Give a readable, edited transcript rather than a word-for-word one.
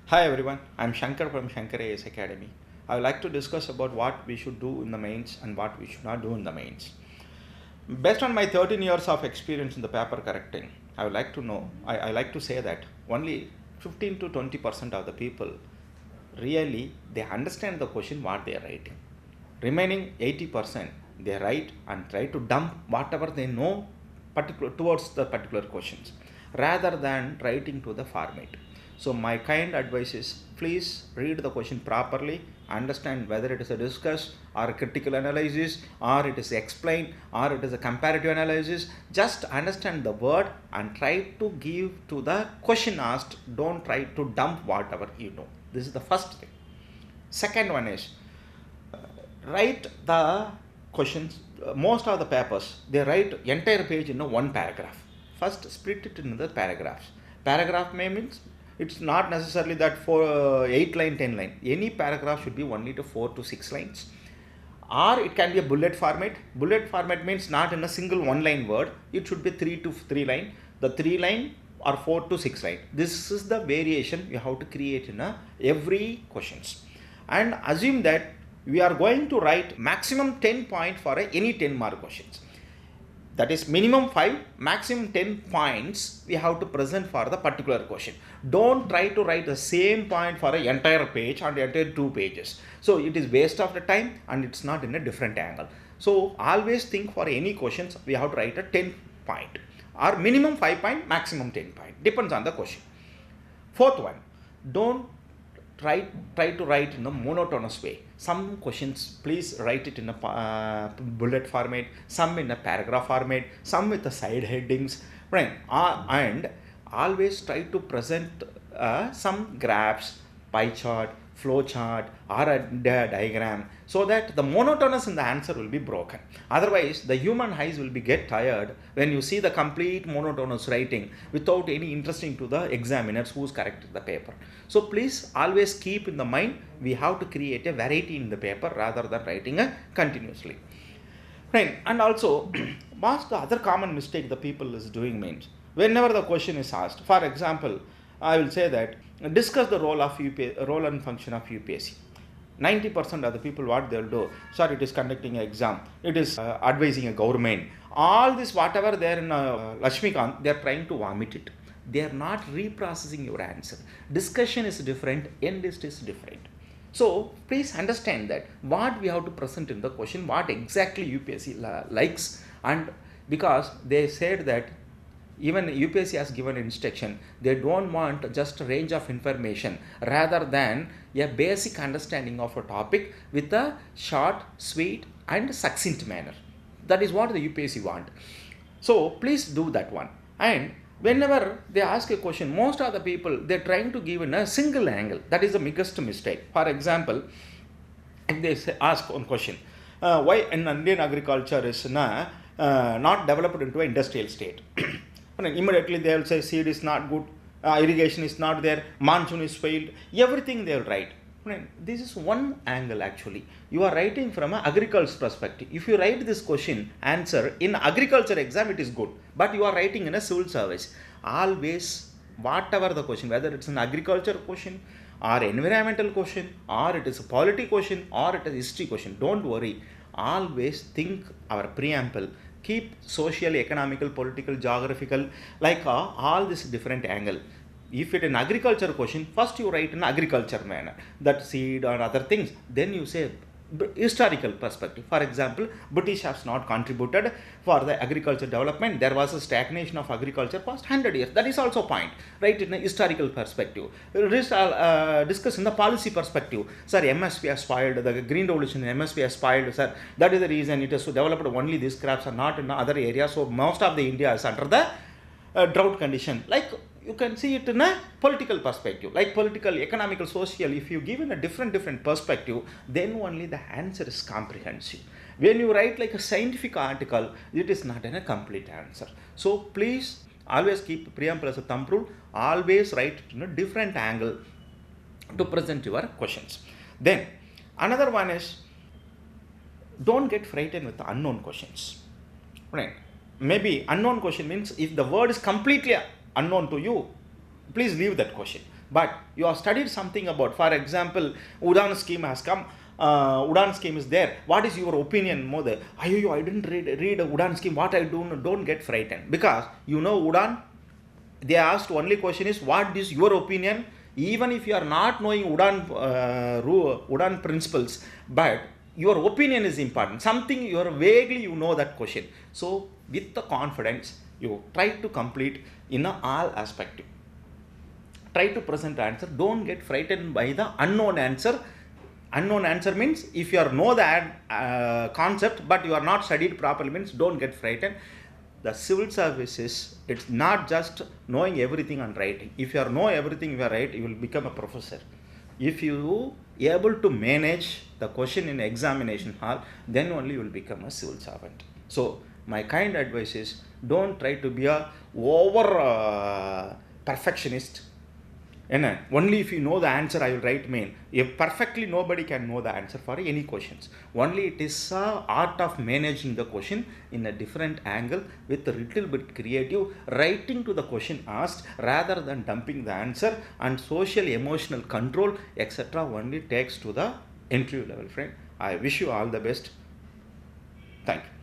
Hi everyone, I'm Shankar from Shankar AS Academy. I would like to discuss about what we should do in the mains and what we should not do in the mains. Based on my 13 years of experience in the paper correcting, I would like to know, I like to say that only 15 to 20% of the people really they understand the question what they are writing. Remaining 80% they write and try to dump whatever they know particular towards the particular questions rather than writing to the format. So my kind advice is please read the question properly, understand whether it is a discuss or a critical analysis or it is explained or it is a comparative analysis. Just understand the word and try to give to the question asked. Don't try to dump whatever you know. This is the first thing. Second one is write the questions. Most of the papers they write entire page in a one paragraph. First split it into the paragraphs. Paragraph may means it's not necessarily that for 8 line 10 line. Any paragraph should be only to 4 to 6 lines, or it can be a bullet format. Bullet format means not in a single one line word, it should be 3 to 3 line. The 3 line or 4 to 6 line, this is the variation you have to create in every questions. And assume that we are going to write maximum 10 point for any 10 mark questions. That is minimum 5, maximum 10 points we have to present for the particular question. Don't try to write the same point for an entire page or the entire 2 pages. So it is waste of the time and it's not in a different angle. So always think for any questions we have to write a 10 point or minimum 5 point, maximum 10 point. Depends on the question. Fourth one, don't try to write in a monotonous way. Some questions please write it in a bullet format, some in a paragraph format, some with the side headings, right? And always try to present some graphs, pie chart, flow chart or a diagram, so that the monotonous in the answer will be broken. Otherwise the human eyes will be get tired when you see the complete monotonous writing without any interesting to the examiners who's corrected the paper. So please always keep in the mind we have to create a variety in the paper rather than writing continuously, right? And also what's the other common mistake the people is doing means whenever the question is asked, for example, I will say that discuss the role and function of UPSC. 90% of the people what they'll do, sir, it is conducting an exam, it is advising a government, all this whatever there in Lakshmikant, they are trying to vomit it. They are not reprocessing your answer. Discussion is different, end list is different. So please understand that what we have to present in the question, what exactly UPSC likes, and because they said that even UPSC has given instruction, they don't want just a range of information rather than a basic understanding of a topic with a short, sweet and succinct manner. That is what the UPSC want. So please do that one. And whenever they ask a question, most of the people they're trying to give in a single angle. That is the biggest mistake. For example, if they ask one question, why in Indian agriculture is not developed into an industrial state? Immediately they will say seed is not good, irrigation is not there, monsoon is failed, everything they will write. This is one angle actually. You are writing from an agriculture perspective. If you write this question answer in agriculture exam, it is good, but you are writing in a civil service. Always whatever the question, whether it's an agriculture question or environmental question or it is a polity question or it is history question, don't worry. Always think our preamble, keep social, economical, political, geographical, like all this different angle. If it an agriculture question, first you write in agriculture manner, that seed or other things, then you say historical perspective. For example, British has not contributed for the agriculture development. There was a stagnation of agriculture past 100 years. That is also a point, right? In a historical perspective. Discuss in the policy perspective. Sir, MSP has spoiled, the green revolution in MSP has spoiled, sir. That is the reason it is developed only these crops are not in other areas. So most of the India is under the drought condition. Like you can see it in a political perspective, like political, economical, social. If you give in a different perspective, then only the answer is comprehensive. When you write like a scientific article, it is not a complete answer. So please always keep preamble as a thumb rule. Always write in a different angle to present your questions. Then another one is don't get frightened with the unknown questions, right? Maybe unknown question means if the word is completely unknown to you, please leave that question. But you have studied something about, for example, Udan scheme has come. Udan scheme is there. What is your opinion, Mother? I didn't read Udan scheme. What I do, don't get frightened, because you know Udan. They asked only question is, what is your opinion? Even if you are not knowing Udan principles, but your opinion is important. Something you are vaguely you know that question. So with the confidence, you try to complete in all aspect. Try to present answer. Don't get frightened by the unknown answer. Unknown answer means if you are know the concept but you are not studied properly, means don't get frightened. The civil services, it's not just knowing everything and writing. If you are know everything you are right, you will become a professor. If you able to manage the question in examination hall, then only you will become a civil servant. So my kind advice is, don't try to be a over perfectionist. And only if you know the answer I will write main. If perfectly nobody can know the answer for any questions. Only it is a art of managing the question in a different angle with a little bit creative writing to the question asked, rather than dumping the answer, and social emotional control etc. only takes to the interview level, friend. I wish you all the best. Thank you.